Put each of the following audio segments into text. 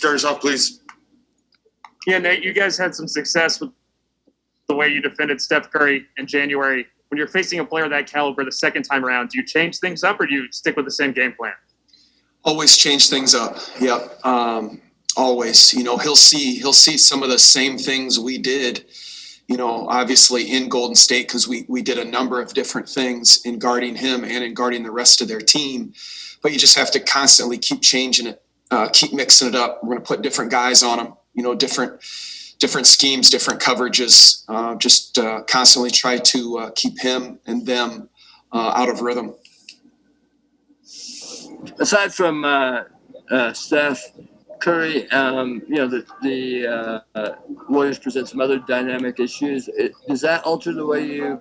start us off, please? Yeah, Nate, you guys had some success with the way you defended Steph Curry in January. When you're facing a player of that caliber the second time around, do you change things up or do you stick with the same game plan? Always change things up. Yep. Always. He'll see some of the same things we did, obviously in Golden State, because we did a number of different things in guarding him and in guarding the rest of their team. But you just have to constantly keep changing it, keep mixing it up. We're going to put different guys on them, different schemes, different coverages, just constantly try to keep him and them out of rhythm. Aside from Steph Curry, the Warriors present some other dynamic issues. Does that alter the way you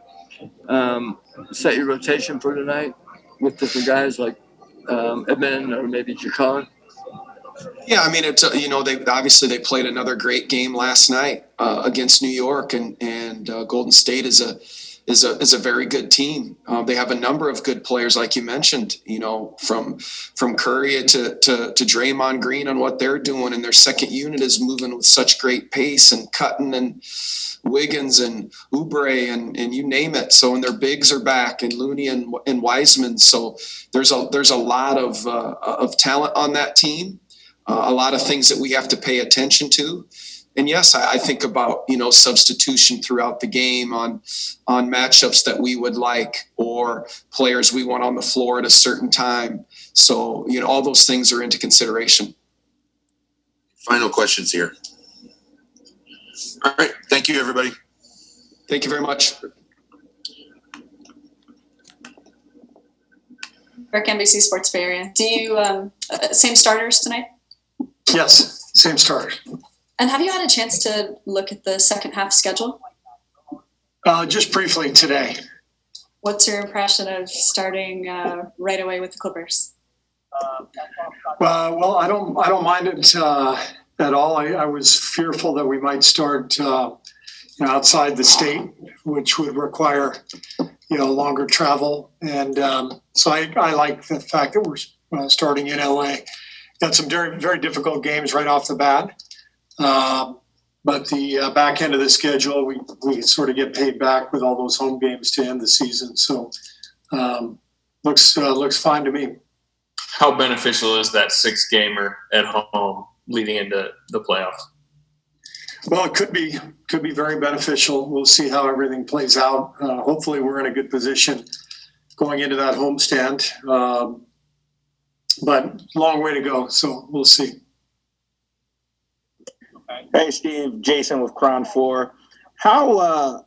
set your rotation for tonight with different guys like Edmond or maybe Jacquard? Yeah, I mean, it's they played another great game last night against New York, and Golden State is a very good team. They have a number of good players, like you mentioned. From Curry to Draymond Green on what they're doing, and their second unit is moving with such great pace, and Cutton and Wiggins and Oubre and you name it. So, and their bigs are back, and Looney and Wiseman. So there's a lot of talent on that team. A lot of things that we have to pay attention to. And yes, I think about, substitution throughout the game on matchups that we would like, or players we want on the floor at a certain time. So, all those things are into consideration. Final questions here. All right. Thank you, everybody. Thank you very much. Rick, NBC Sports Bay Area. Do you, same starters tonight? Yes, same starters. And have you had a chance to look at the second half schedule? Just briefly today. What's your impression of starting right away with the Clippers? Well, I don't mind it at all. I was fearful that we might start outside the state, which would require longer travel, and so I like the fact that we're starting in LA. Got some very, very difficult games right off the bat. But the back end of the schedule, we sort of get paid back with all those home games to end the season. So looks fine to me. How beneficial is that 6-gamer at home leading into the playoffs? Well, it could be very beneficial. We'll see how everything plays out. Hopefully we're in a good position going into that homestand. But long way to go, so we'll see. Hey, Steve, Jason with Crown 4. How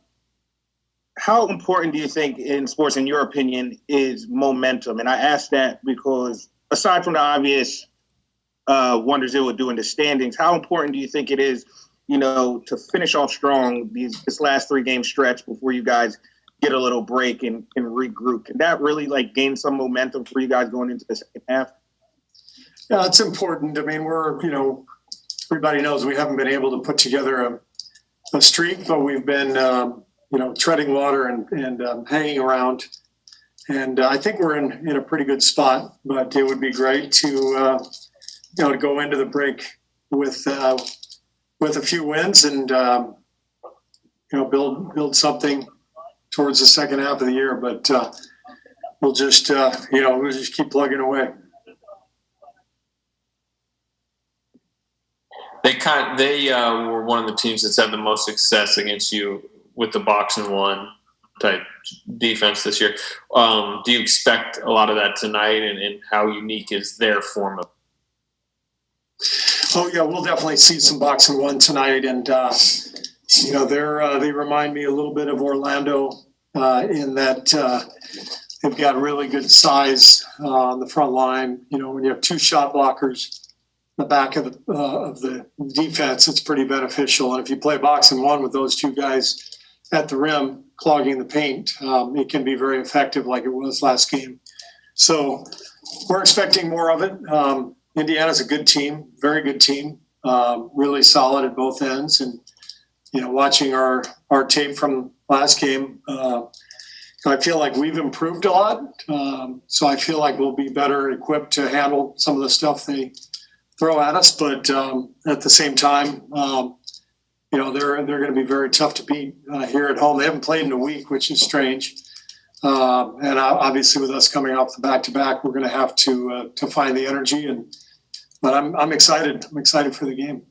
important do you think in sports, in your opinion, is momentum? And I ask that because aside from the obvious wonders it would do in the standings, how important do you think it is, to finish off strong this last 3-game stretch before you guys get a little break and regroup? Can that really gain some momentum for you guys going into the second half? Yeah, it's important. I mean, everybody knows we haven't been able to put together a streak, but we've been, treading water and hanging around. And I think we're in a pretty good spot, but it would be great to go into the break with a few wins and, build something towards the second half of the year. But we'll just keep plugging away. They were one of the teams that's had the most success against you with the box and one type defense this year. Do you expect a lot of that tonight, and how unique is their form of? Oh yeah, we'll definitely see some box and one tonight, and they remind me a little bit of Orlando in that they've got really good size on the front line. When you have 2 shot blockers. The back of the defense, it's pretty beneficial. And if you play box and one with those 2 guys at the rim clogging the paint, it can be very effective like it was last game. So we're expecting more of it. Indiana's a good team, very good team, really solid at both ends. And, watching our tape from last game, I feel like we've improved a lot. So I feel like we'll be better equipped to handle some of the stuff they throw at us, but at the same time, you know, they're going to be very tough to beat here at home. They haven't played in a week, which is strange. And obviously, with us coming off the back-to-back, we're going to have to find the energy. But I'm excited. I'm excited for the game.